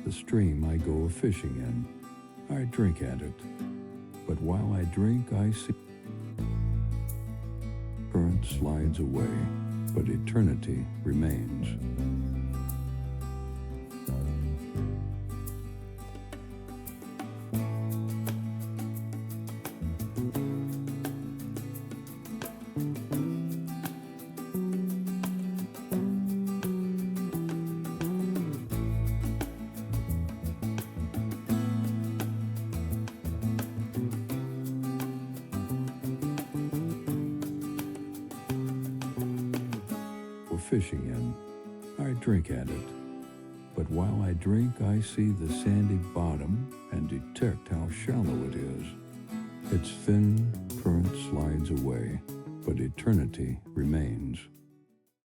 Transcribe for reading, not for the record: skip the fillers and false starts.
the stream I go fishing in. I drink at it. But while I drink, I see current slides away, but eternity remains. Fishing in. I drink at it. But while I drink, I see the sandy bottom and detect how shallow it is. Its thin current slides away, but eternity remains.